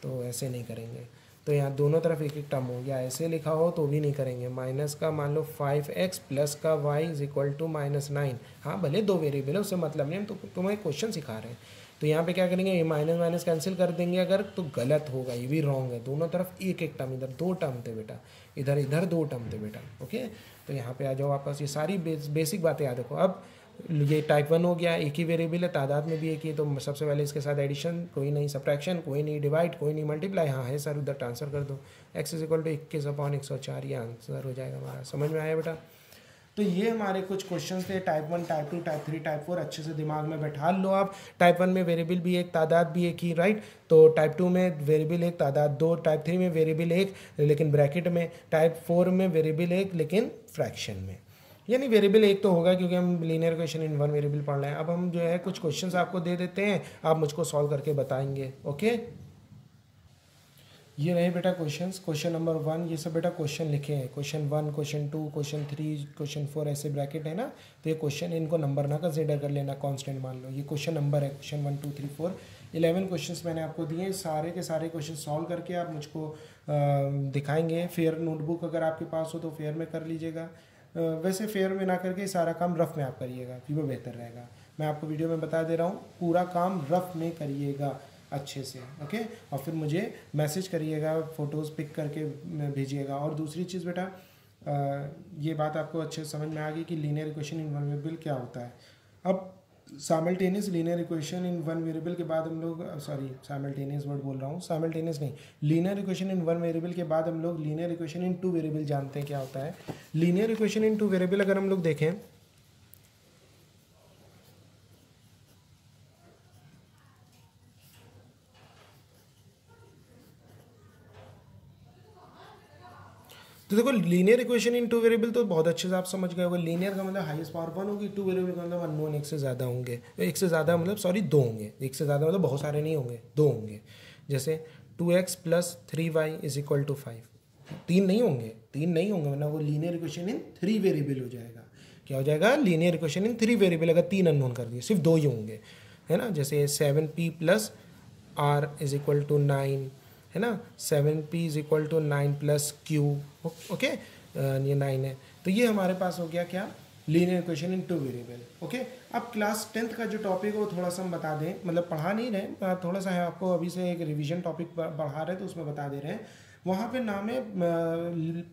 Speaker 1: तो ऐसे नहीं करेंगे। तो यहाँ दोनों तरफ एक एक टर्म हो, या ऐसे लिखा हो तो भी नहीं करेंगे। माइनस का मान लो 5x प्लस का y = -9। हाँ भले 2 वेरिएबल है, उससे मतलब नहीं, हम तो तुम्हें क्वेश्चन सिखा रहे हैं। तो यहाँ पे क्या करेंगे, ये माइनस माइनस कैंसिल कर देंगे अगर, तो गलत होगा, ये भी रॉन्ग है। दोनों तरफ एक एक टर्म, इधर 2 टर्म थे बेटा, इधर 2 टर्म थे बेटा, ओके। तो यहाँ पे आ जाओ वापस, ये सारी बेसिक बातें याद रखो। अब ये टाइप 1 हो गया, एक ही वेरिएबल है, तादाद में भी एक ही, तो सबसे पहले इसके साथ एडिशन कोई नहीं, सब्ट्रैक्शन कोई नहीं, डिवाइड कोई नहीं, मल्टीप्लाई हाँ है सर, उधर ट्रांसफर कर दो। x = 21/104, ये आंसर हो जाएगा हमारा। समझ में आया बेटा। तो ये हमारे कुछ क्वेश्चन थे टाइप 1, टाइप 2, टाइप 3, टाइप 4, अच्छे से दिमाग में बैठा लो आप। टाइप 1 में वेरिएबल भी एक, तादाद भी एक ही, राइट। तो टाइप 2 में वेरिएबल एक, तादाद 2, टाइप 3 में वेरिएबल एक लेकिन ब्रैकेट में, टाइप 4 में वेरिएबल एक लेकिन फ्रैक्शन में, यानी वेरिएबल एक तो होगा क्योंकि हम linear equation in one variable पढ़ रहे हैं। अब हम जो है कुछ क्वेश्चंस आपको दे देते हैं, आप मुझको सॉल्व करके बताएंगे। ओके, ये रहे बेटा क्वेश्चंस। क्वेश्चन नंबर 1, ये सब बेटा क्वेश्चन लिखे हैं, क्वेश्चन 1, क्वेश्चन 2, क्वेश्चन 3, क्वेश्चन 4, ऐसे ब्रैकेट है ना। तो ये क्वेश्चन, इनको नंबर ना कंसीडर कर लेना, कांस्टेंट मान लो। ये क्वेश्चन नंबर है, क्वेश्चन 1, 2, 3, 4, 11 क्वेश्चंस मैंने आपको दिए। सारे के सारे क्वेश्चन सॉल्व करके आप मुझको दिखाएंगे। फेयर नोटबुक अगर आपके पास हो तो फेयर में कर लीजिएगा, वैसे फेयर में ना करके सारा काम रफ में आप करिएगा, फिर वो बेहतर रहेगा। मैं आपको वीडियो में बता दे रहा हूँ, पूरा काम रफ में करिएगा अच्छे से, ओके। और फिर मुझे मैसेज करिएगा, फ़ोटोज़ पिक करके भेजिएगा। और दूसरी चीज़ बेटा, ये बात आपको अच्छे से समझ में आ गई कि linear equation in one variable क्या होता है। अब simultaneous linear equation in one variable के बाद हम लोग, सॉरी साइमल्टेनियस वर्ड बोल रहा हूँ, साइमल्टेनियस नहीं, linear equation in one variable के बाद हम लोग linear equation in two variable जानते हैं क्या होता है। Linear equation in two variable अगर हम लोग देखें, तो देखो linear equation in two variable तो बहुत अच्छे से आप समझ गए होंगे। लीनियर का मतलब हाईएस्ट पावर 1 होगी, टू वेरिएबल का मतलब अननोन एक से ज़्यादा होंगे, एक से ज़्यादा मतलब सॉरी 2 होंगे, एक से ज़्यादा मतलब बहुत सारे नहीं होंगे, 2 होंगे। जैसे 2x + 3y = 5, 3 नहीं होंगे, 3 नहीं होंगे वरना वो लीनियर इक्वेशन इन 3 वेरिएबल हो जाएगा। क्या हो जाएगा? लीनियर इक्वेशन इन 3 वेरिएबल। अगर 3 अननोन कर दिए, सिर्फ 2 ही होंगे, है ना। जैसे 7p + r = 9, है ना। 7p = 9 + q, ओके, ये 9 है। तो ये हमारे पास हो गया क्या? Linear equation in two variable. Okay, अब क्लास 10th का जो टॉपिक है वो थोड़ा सा हम बता दें, मतलब पढ़ा नहीं रहे, थोड़ा सा है आपको अभी से एक रिवीजन टॉपिक पढ़ा रहे तो उसमें बता दे रहे हैं। वहाँ पे नाम है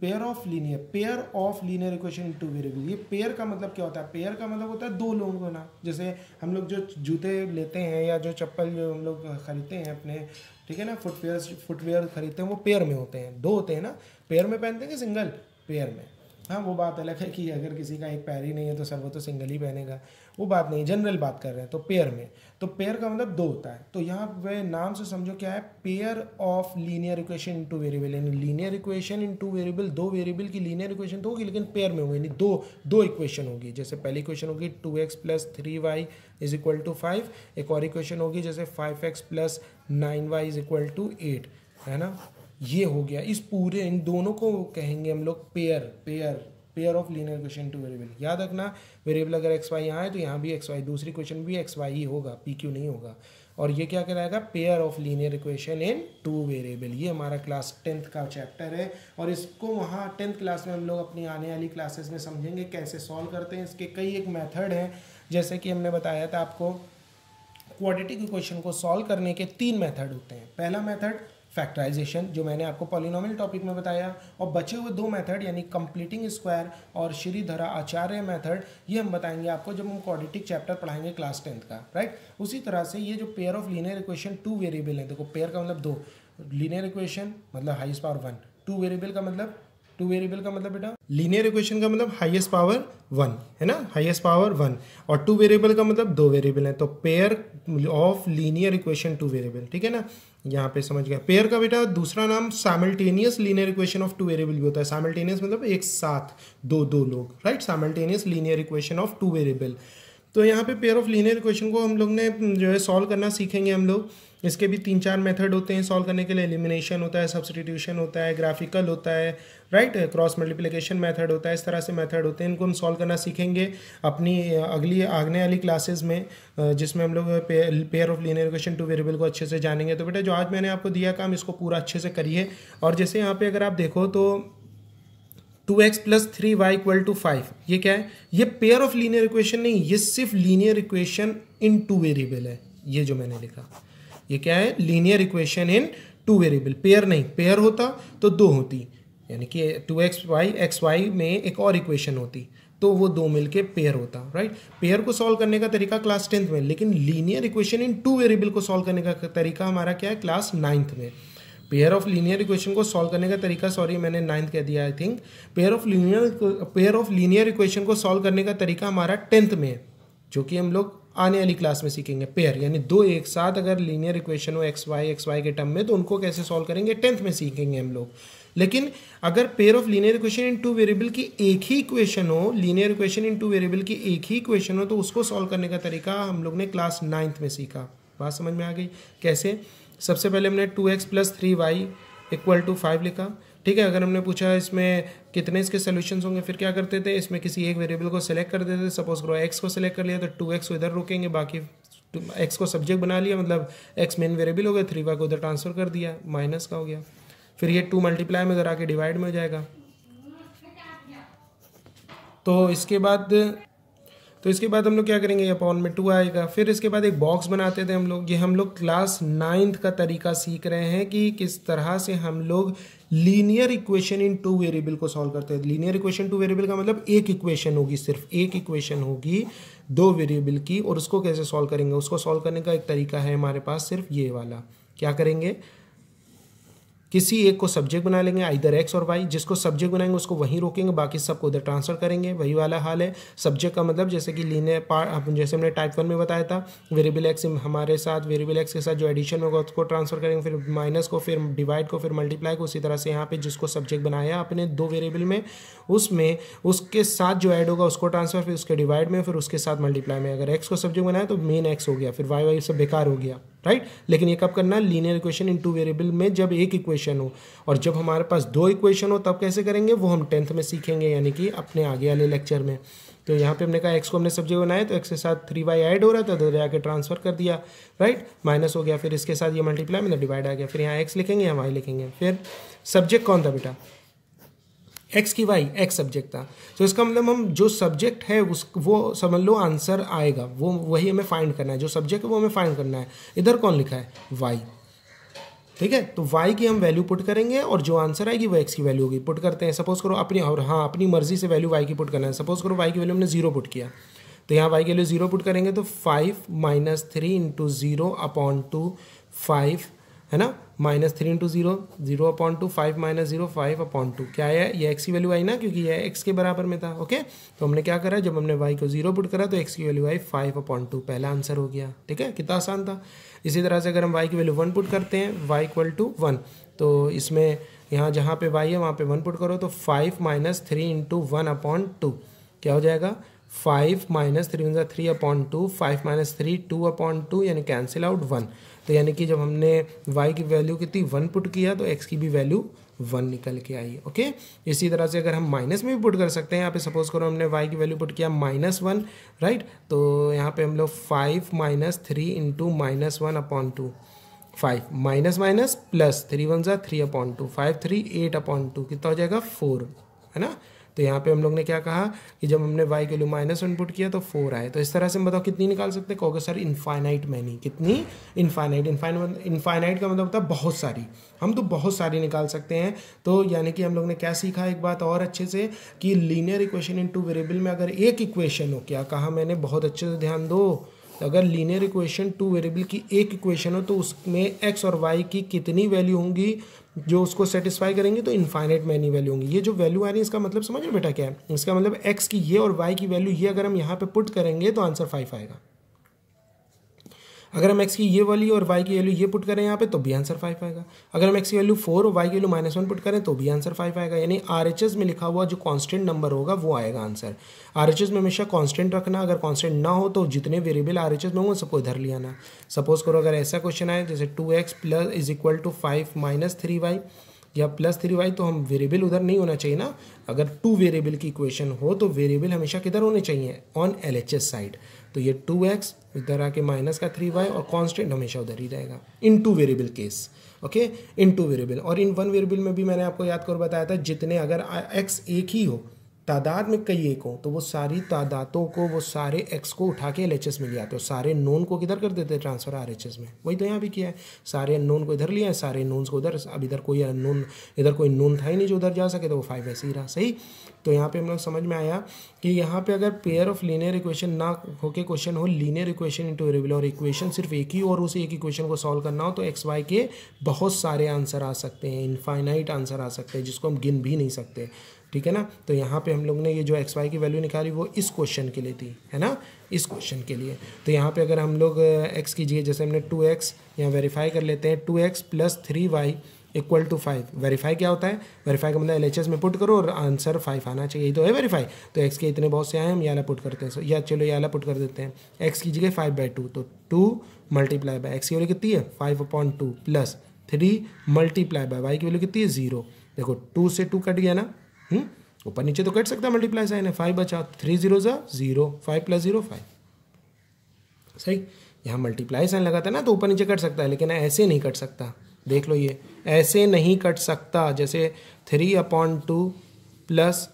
Speaker 1: pair of linear equation in two variable. ये पेयर का मतलब क्या होता है? पेयर का मतलब होता है 2 लोग होना। जैसे हम लोग जो जूते लेते हैं या जो चप्पल जो हम लोग खरीदते हैं अपने, ठीक है ना, फुटवेयर खरीदते हैं, वो पेयर में होते हैं, 2 होते हैं ना। पेयर में पहनते हैं कि सिंगल? पेयर में। हाँ, वो बात अलग है कि अगर किसी का एक पैर ही नहीं है तो सर वो तो सिंगल ही पहनेगा, वो बात नहीं, जनरल बात कर रहे हैं। तो पेयर में, तो पेयर का मतलब 2 होता है। तो यहाँ पे नाम से समझो क्या है, pair of linear equation in two variable. यानी linear equation in two variable, 2 variable की लीनियर इक्वेशन तो होगी लेकिन पेयर में होगी, यानी दो इक्वेशन होगी। जैसे पहली इक्वेशन होगी 2x + 3y = 5, एक और इक्वेशन होगी जैसे 5x + 9y = 8, है ना। ये हो गया, इस पूरे इन दोनों को कहेंगे हम लोग pair of linear equation two variable. याद रखना, वेरिएबल अगर एक्स वाई यहाँ है तो यहाँ भी एक्स वाई, दूसरी क्वेश्चन भी एक्स वाई ही होगा, पी क्यू नहीं होगा। और ये क्या कहलाएगा? Pair of linear equation in two variable. ये हमारा क्लास 10th का चैप्टर है और इसको वहाँ 10th क्लास में हम लोग अपनी आने वाली क्लासेस में समझेंगे कैसे सॉल्व करते हैं। इसके कई एक मेथड हैं, जैसे कि हमने बताया था आपको, क्वाड्रेटिक इक्वेशन को सॉल्व करने के 3 मेथड होते हैं। पहला मेथड फैक्टराइजेशन, जो मैंने आपको पॉलिनोमियल टॉपिक में बताया, और बचे हुए 2 मेथड यानी कंप्लीटिंग स्क्वायर और श्रीधर आचार्य मेथड, ये हम बताएंगे आपको जब हम क्वाड्रेटिक चैप्टर पढ़ाएंगे क्लास 10th का, राइट। उसी तरह से ये जो pair of linear equation 2 variable है, देखो पेयर का मतलब 2, लीनियर इक्वेशन मतलब हाईएस्ट पावर 1, 2 वेरिएबल का मतलब बेटा, लीनियर इक्वेशन का मतलब हाईएस्ट पावर 1, है ना, हाईएस्ट पावर 1, और 2 वेरिएबल का मतलब 2 वेरिएबल है। तो pair of linear equation 2 variable, ठीक है ना, यहाँ पे समझ गया। पेयर का बेटा दूसरा नाम simultaneous linear equation of 2 variable भी होता है। साइमल्टेनियस मतलब एक साथ दो लोग, right, simultaneous linear equation of 2 variable. तो यहाँ पे पेयर ऑफ लीनियर इक्वेशन को हम लोग ने जो है सॉल्व करना सीखेंगे हम लोग। इसके भी 3-4 मेथड होते हैं सॉल्व करने के लिए। एलिमिनेशन होता है, सब्स्टिट्यूशन होता है, ग्राफिकल होता है, राइट, क्रॉस मल्टीप्लिकेशन मेथड होता है, इस तरह से मेथड होते हैं। इनको हम सॉल्व करना सीखेंगे अपनी अगली आगने वाली क्लासेस में, जिसमें हम लोग pair of linear equation 2 variable को अच्छे से जानेंगे। तो बेटा जो आज मैंने आपको दिया काम, इसको पूरा अच्छे से करिए। और जैसे यहाँ पे अगर आप देखो तो 2x + 3y = 5, ये क्या है? ये पेयर ऑफ लीनियर इक्वेशन नहीं, ये सिर्फ लीनियर इक्वेशन इन 2 वेरिएबल है। ये जो मैंने लिखा, ये क्या है? लीनियर इक्वेशन इन 2 वेरिएबल, पेयर नहीं। पेयर होता तो 2 होती, यानी कि 2xy में एक और इक्वेशन होती तो वो 2 मिलके पेयर होता, राइट। पेयर को सॉल्व करने का तरीका क्लास 10th में, लेकिन लीनियर इक्वेशन इन 2 वेरिएबल को सॉल्व करने का तरीका हमारा क्या है? क्लास 9th में। पेयर ऑफ लीनियर इक्वेशन को सॉल्व करने का तरीका, सॉरी मैंने 9th कह दिया I think, pair of linear equation को सॉल्व करने का तरीका हमारा 10th में है, जो कि हम लोग आने वाली क्लास में सीखेंगे। पेयर यानी दो एक साथ अगर लीनियर इक्वेशन हो एक्स वाई के टर्म में, तो उनको कैसे सॉल्व करेंगे 10th में सीखेंगे हम लोग। लेकिन अगर pair of linear equation in two variable की एक ही इक्वेशन हो, linear equation in two variable की एक ही इक्वेशन हो, तो उसको सॉल्व करने का तरीका हम लोग ने क्लास 9th में सीखा। बात समझ में आ गई? कैसे? सबसे पहले हमने 2x + 3y = 5 लिखा, ठीक है। अगर हमने पूछा इसमें कितने इसके सोल्यूशंस होंगे, फिर क्या करते थे, इसमें किसी एक वेरिएबल को सेलेक्ट कर देते थे। सपोज करो x को सेलेक्ट कर लिया तो 2x को इधर रोकेंगे, बाकी x को सब्जेक्ट बना लिया, मतलब x मेन वेरिएबल हो गया, 3y को उधर ट्रांसफर कर दिया, माइनस का हो गया। फिर ये 2 मल्टीप्लाई में उधर आके डिवाइड में हो जाएगा। तो इसके बाद हम लोग क्या करेंगे, अपॉन में 2 आएगा। फिर इसके बाद एक बॉक्स बनाते थे हम लोग। ये हम लोग क्लास 9th का तरीका सीख रहे हैं कि किस तरह से हम लोग linear equation in two variable को सॉल्व करते हैं। लीनियर इक्वेशन टू वेरिएबल का मतलब एक इक्वेशन होगी, सिर्फ एक इक्वेशन होगी 2 वेरिएबल की, और उसको कैसे सॉल्व करेंगे। उसको सॉल्व करने का एक तरीका है हमारे पास, सिर्फ ये वाला। क्या करेंगे, किसी एक को सब्जेक्ट बना लेंगे, आइदर एक्स और वाई। जिसको सब्जेक्ट बनाएंगे उसको वहीं रोकेंगे, बाकी सबको उधर ट्रांसफर करेंगे। वही वाला हाल है। सब्जेक्ट का मतलब जैसे कि लीनियर पार्ट, जैसे हमने टाइप 1 में बताया था, वेरिएबल एक्स हमारे साथ, वेरिएबल एक्स के साथ जो एडिशन होगा उसको ट्रांसफर करेंगे, फिर माइनस को, फिर डिवाइड को, फिर मल्टीप्लाई को। उसी तरह से यहाँ पे जिसको सब्जेक्ट बनाया अपने 2 वेरिएबल में, उसमें उसके साथ जो ऐड होगा उसको ट्रांसफर, फिर उसके डिवाइड में, फिर उसके साथ मल्टीप्लाई में। अगर एक्स को सब्जेक्ट बनाया तो मेन एक्स हो गया, फिर वाई सब बेकार हो गया, राइट। लेकिन ये कब करना है, linear equation in two variable में, जब एक इक्वेशन हो। और जब हमारे पास 2 इक्वेशन हो तब कैसे करेंगे, वो हम 10th में सीखेंगे, यानी कि अपने आगे वाले लेक्चर में। तो यहाँ पे हमने कहा एक्स को हमने सब्जेक्ट बनाया, तो एक्स के साथ 3y ऐड हो रहा था, तो जाके ट्रांसफर कर दिया, राइट, माइनस हो गया। फिर इसके साथ ये मल्टीप्लाई मतलब डिवाइड आ गया। फिर यहाँ एक्स लिखेंगे, यहाँ वाई लिखेंगे। फिर सब्जेक्ट कौन था बेटा, एक्स की वाई, एक्स सब्जेक्ट था। तो इसका मतलब हम जो सब्जेक्ट है वो समझ लो आंसर आएगा, वो वही हमें फाइंड करना है। जो सब्जेक्ट है वो हमें फाइंड करना है। इधर कौन लिखा है, वाई, ठीक है। तो y की हम वैल्यू पुट करेंगे और जो आंसर आएगी वो x की वैल्यू होगी। पुट करते हैं, सपोज करो अपनी, और हाँ अपनी मर्जी से वैल्यू y की पुट करना है। सपोज करो y की वैल्यू हमने 0 पुट किया, तो यहाँ y की वैल्यू 0 पुट करेंगे तो 5 - 3 × 0/2 5 है ना, -3 × 0 0/2 5 - 0 5/2 क्या है, ये x की वैल्यू आई ना, क्योंकि ये x के बराबर में था। ओके, तो हमने क्या करा, जब हमने y को 0 पुट करा तो x की वैल्यू आई 5/2, पहला आंसर हो गया। ठीक है, कितना आसान था। इसी तरह से अगर हम y की वैल्यू 1 पुट करते हैं, y = 1, तो इसमें यहाँ जहाँ पे y है वहाँ पे 1 पुट करो, तो 5 - 3 × 1/2 क्या हो जाएगा, 5 - 3 × 3/2, 5 - 3 2/2, यानी कैंसिल आउट 1। तो यानी कि जब हमने y की वैल्यू कितनी 1 पुट किया तो x की भी वैल्यू 1 निकल के आई। ओके, इसी तरह से अगर हम माइनस में भी पुट कर सकते हैं। यहाँ पे सपोज करो हमने y की वैल्यू पुट किया -1, राइट, तो यहाँ पे हम लोग 5 - 3 × -1/2, 5 माइनस माइनस प्लस 3 × 1 3/2, 5 3 8/2, कितना हो जाएगा 4, है ना। तो यहाँ पे हम लोग ने क्या कहा कि जब हमने y के लिए -1 पुट किया तो 4 आए। तो इस तरह से हम बताओ कितनी निकाल सकते हैं, कहोगे सर इनफाइनाइट मैनी, कितनी, इनफाइनाइट। इनफाइनाइट का मतलब होता है बहुत सारी, हम तो बहुत सारी निकाल सकते हैं। तो यानी कि हम लोग ने क्या सीखा, एक बात और अच्छे से, कि linear equation in two variable में अगर एक इक्वेशन हो, क्या कहा मैंने, बहुत अच्छे से ध्यान दो, अगर लीनियर इक्वेशन 2 वेरिएबल की एक इक्वेशन हो तो उसमें x और y की कितनी वैल्यू होंगी जो उसको सेटिस्फाई करेंगे, तो इनफाइनाइट मैनी वैल्यू होंगी। ये जो वैल्यू आ रही है इसका मतलब समझ रहे बेटा क्या है, इसका मतलब x की ये और y की वैल्यू ये अगर हम यहाँ पे पुट करेंगे तो आंसर 5 आएगा। अगर हम x की ये वाली और y की वैल्यू ये पुट करें यहाँ पे तो भी आंसर 5 आएगा। अगर हम x की वैल्यू 4 और y की वैल्यू -1 पुट करें तो भी आंसर 5 आएगा। यानी RHS में लिखा हुआ जो कांस्टेंट नंबर होगा वो आएगा आंसर। RHS में हमेशा कांस्टेंट रखना, अगर कांस्टेंट ना हो तो जितने वेरिएबल RHS में होंगे सबको इधर ले आना। सपोज करो अगर ऐसा क्वेश्चन आए जैसे 2x = 5 - 3y या +3y, तो हम वेरिएबल उधर नहीं होना चाहिए ना। अगर 2 वेरिएबल की इक्वेशन हो तो वेरिएबल हमेशा किधर होने चाहिए, ऑन LHS साइड। तो ये 2x इधर आके माइनस का 3y और कांस्टेंट हमेशा उधर ही रहेगा इन 2 वेरिएबल केस। ओके, इन 2 वेरिएबल। और इन 1 वेरिएबल में भी मैंने आपको याद कर बताया था, जितने अगर x एक ही हो तादाद में कई एक हो तो वो सारी तादादों को, वो सारे एक्स को उठा के LHS में ले आते हो, सारे नोन को किधर कर देते हैं ट्रांसफर RHS में। वही तो यहाँ भी किया है, सारे अननोन को इधर लिया है, सारे नोन्स को उधर। अब इधर कोई अननोन, इधर कोई नोन था ही नहीं जो उधर जा सके, तो वो 5 ऐसे ही रहा। सही। तो यहाँ पे हम लोग समझ में आया कि यहाँ पे अगर पेयर ऑफ लीनियर इक्वेशन ना होके क्वेश्चन हो लीनियर इक्वेशन इनटू वेरिएबल, और इक्वेशन सिर्फ एक ही और उसी एक इक्वेशन को सॉल्व करना हो, तो एक्स वाई के बहुत सारे आंसर आ सकते हैं, इनफाइनाइट आंसर आ सकते हैं जिसको हम गिन भी नहीं सकते। ठीक है ना। तो यहाँ पे हम लोग ने ये जो एक्स वाई की वैल्यू निकाली वो इस क्वेश्चन के लिए थी, है ना, इस क्वेश्चन के लिए। तो यहाँ पे अगर हम लोग एक्स कीजिए, जैसे हमने 2x यहाँ वेरीफाई कर लेते हैं, 2x + 3y = 5। वेरीफाई क्या होता है? वेरीफाई का मतलब LHS में पुट करो और आंसर 5 आना चाहिए, यही तो है वेरीफाई। तो x के इतने बहुत से आए, हम ये वाला पुट करते हैं, या चलो ये वाला पुट कर देते हैं। x की जगह 5/2, तो 2 × x की वैल्यू कितनी है 5/2 + 3 × y की वैल्यू कितनी है 0। देखो 2 से 2 कट गया ना, ऊपर नीचे तो कट सकता है, मल्टीप्लाई साइन है, 5 बचा, 3 0 0, 5 + 0 5। सही। यहाँ मल्टीप्लाई साइन लगाता है ना तो ऊपर नीचे कट सकता है, लेकिन ऐसे नहीं कट सकता। देख लो, ये ऐसे नहीं कट सकता। जैसे 3/2 +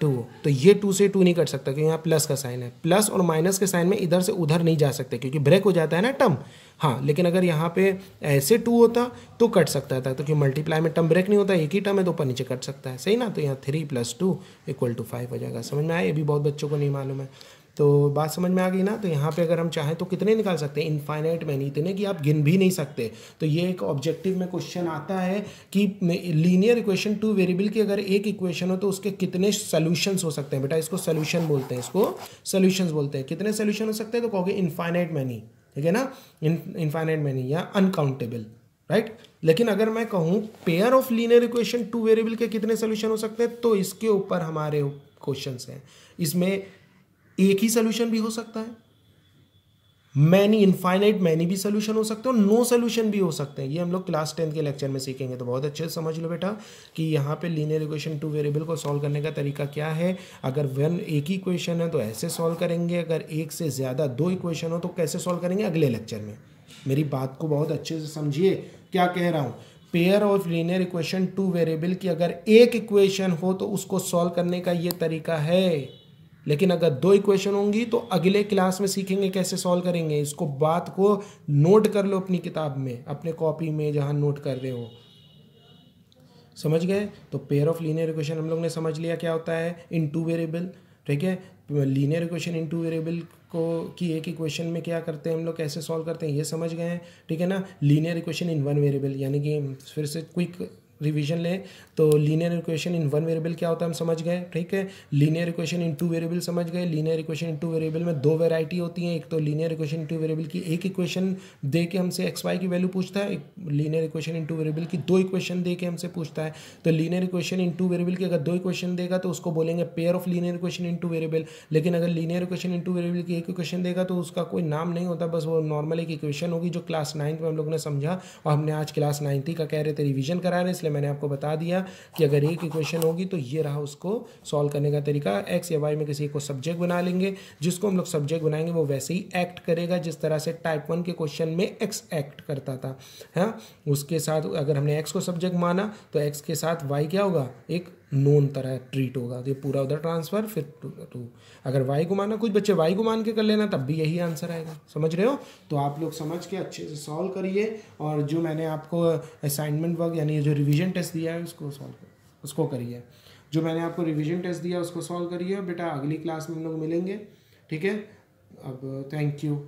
Speaker 1: 2, तो ये 2 से 2 नहीं कट सकता क्योंकि यहाँ प्लस का साइन है। प्लस और माइनस के साइन में इधर से उधर नहीं जा सकते क्योंकि ब्रेक हो जाता है ना टर्म। हाँ, लेकिन अगर यहाँ पे ऐसे 2 होता तो कट सकता था, तो क्योंकि मल्टीप्लाई में टर्म ब्रेक नहीं होता, एक ही टर्म है तो ऊपर नीचे कट सकता है। सही ना। तो यहाँ 3 + 2 = 5 हो जाएगा। समझ में आया? ये भी बहुत बच्चों को नहीं मालूम है, तो बात समझ में आ गई ना। तो यहाँ पे अगर हम चाहें तो कितने निकाल सकते हैं? इनफाइनाइट मैनी, इतने कि आप गिन भी नहीं सकते। तो ये एक ऑब्जेक्टिव में क्वेश्चन आता है कि लीनियर इक्वेशन 2 वेरिएबल की अगर एक इक्वेशन हो तो उसके कितने सॉल्यूशंस हो सकते हैं। बेटा इसको सॉल्यूशन बोलते हैं, इसको सॉल्यूशंस बोलते हैं। कितने सॉल्यूशन हो सकते हैं? तो कहोगे इनफाइनाइट मैनी, ठीक है ना, इनफाइनाइट मैनी या अनकाउंटेबल, राइट। लेकिन अगर मैं कहूँ pair of linear equation 2 variable के कितने सॉल्यूशन हो सकते हैं, तो इसके ऊपर हमारे क्वेश्चंस हैं। इसमें एक ही सोल्यूशन भी हो सकता है, मैनी, इनफाइनाइट मैनी भी सोल्यूशन हो सकते हैं, और नो सोल्यूशन भी हो सकते हैं। ये हम लोग क्लास 10 के लेक्चर में सीखेंगे। तो बहुत अच्छे से समझ लो बेटा कि यहाँ पे लीनियर इक्वेशन 2 वेरिएबल को सॉल्व करने का तरीका क्या है। अगर एक ही इक्वेशन है तो ऐसे सॉल्व करेंगे, अगर एक से ज़्यादा 2 इक्वेशन हो तो कैसे सॉल्व करेंगे अगले लेक्चर में। मेरी बात को बहुत अच्छे से समझिए क्या कह रहा हूँ। Pair of linear equation 2 variable की अगर एक इक्वेशन हो तो उसको सॉल्व करने का ये तरीका है, लेकिन अगर 2 इक्वेशन होंगी तो अगले क्लास में सीखेंगे कैसे सॉल्व करेंगे। इसको बात को नोट कर लो अपनी किताब में, अपने कॉपी में जहां नोट कर रहे हो। समझ गए? तो पेयर ऑफ लीनियर इक्वेशन हम लोग ने समझ लिया क्या होता है इन 2 वेरिएबल, ठीक है। लीनियर इक्वेशन इन 2 वेरिएबल को की एक इक्वेशन में क्या करते हैं हम लोग, कैसे सॉल्व करते हैं, ये समझ गए हैं, ठीक है ना। लीनियर इक्वेशन इन 1 वेरिएबल, यानी कि फिर से क्विक रिवीजन लें तो लीनियर इक्वेशन इन 1 वेरिएबल क्या होता है हम समझ गए, ठीक है। लीनियर इक्वेशन इन 2 वेरिएबल समझ गए। लीनियर इक्वेशन इन 2 वेरिएबल में 2 वैरायटी होती हैं। एक तो लीनियर इक्वेशन इन 2 वेरिएबल की एक इक्वेशन दे के हमसे एक्स वाई की वैल्यू पूछता है, एक लीनियर इक्वेशन इन 2 वेरिएबल की 2 इक्वेशन दे के हमसे पूछता है। तो लीनियर इक्वेशन इन 2 वेरिएबल की अगर 2 इक्वेशन देगा तो उसको बोलेंगे pair of linear equation in 2 variable. लेकिन अगर लीनियर इक्वेशन इन 2 वेरिएबल की एक इक्वेशन देगा तो उसका कोई नाम नहीं होता, बस वो नॉर्मल एक इक्वेशन होगी जो क्लास 9 में हम लोग ने समझा, और हमने आज क्लास 9 का कह रहे थे रिवीजन करा रहे हैं, इसलिए मैंने आपको बता दिया कि अगर एक इक्वेशन होगी तो ये रहा उसको सॉल्व करने का तरीका। एक्स या वाई में किसी को सब्जेक्ट बना लेंगे, जिसको हम लोग सब्जेक्ट बनाएंगे वो वैसे ही एक्ट करेगा जिस तरह से टाइप 1 के क्वेश्चन में एक्स एक्ट करता था। हाँ, उसके साथ अगर हमने एक्स को सब्जेक्ट माना तो एक्स के साथ वाई क्या होगा, एक नोन तरह ट्रीट होगा। तो ये पूरा उधर ट्रांसफर, फिर टू अगर वाई को माना, कुछ बच्चे वाई को मान के कर लेना, तब भी यही आंसर आएगा। समझ रहे हो? तो आप लोग समझ के अच्छे से सॉल्व करिए, और जो मैंने आपको असाइनमेंट वर्क यानी जो रिवीजन टेस्ट दिया है उसको करिए। जो मैंने आपको रिवीजन टेस्ट दिया उसको सॉल्व करिए बेटा। अगली क्लास में हम लोग मिलेंगे, ठीक है। अब थैंक यू।